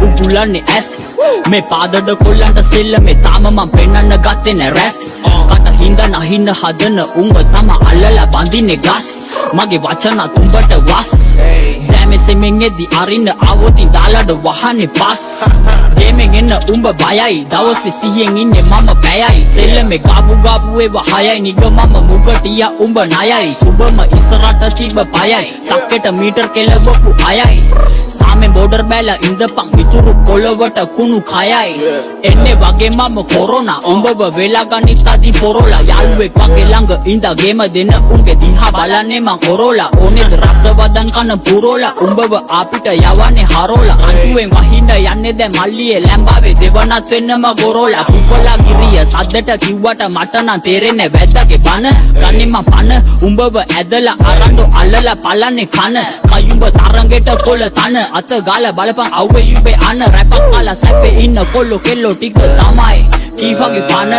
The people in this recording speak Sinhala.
උගුලන්නේ ඇස් මේ පාදඩ කොල්ලන්ට සෙල්ල මේ තාම මං පෙන්නන්න ගත්තේ නෑ රැස් කට හින්ද නහින්න හදන උඹ තම අල්ලලා බඳින්නේ ගස් මගේ වචන තුඹට වස් දැමෙසෙමින් එද්දි අරින්න ආවොතින් දාලඩ වහන්නේ පස් ගෙමෙන් එන්න උඹ බයයි දවසේ සිහියෙන් ඉන්නේ මම බයයි සෙල්ලමේ ගාපු ඒව හයයි නිග මම මුගටිය උඹ ණයයි සුබම ඉස්සරට තිබ්බ පයයි තක්කෙට මීටර් කෙලවපු අයයි සාමෙන් බෝඩර් බැල ඉඳපන් ඉතුරු පොළවට කුණු කයයි එන්නේ වගේ මම කොරෝනා උඹව වෙලා ගනිත් අදි පොරෝලා යාළුවෙක් වගේ ළඟ ඉඳගෙම දෙන උන්ගේ දිහා බලන්නේ මං කොරෝලා ඕනේද රසවදන් කන පුරෝලා උඹව අපිට යවන්නේ හරෝලා අන්තුවෙන් වහින්න යන්නේ දැන් මල්ලියේ ලැම්බාවේ දෙවනත් වෙන්නම ගොරෝලා කුපලා ගිරිය සද්දට කිව්වට මට නම් තේරෙන්නේ වැද්දාගේ බන ගන්නේ මං පන උඹව ඇදලා අරන්ඩෝ අල්ලලා පලන්නේ කන කයුඹ තරංගෙට කොළ තන අත ගාලා බලපන් අවුවේ යුබේ අන රැපක් කාලා සැපේ ඉන්න කොල්ලෝ කෙල්ලෝ ටික තමයි කීෆගේ පන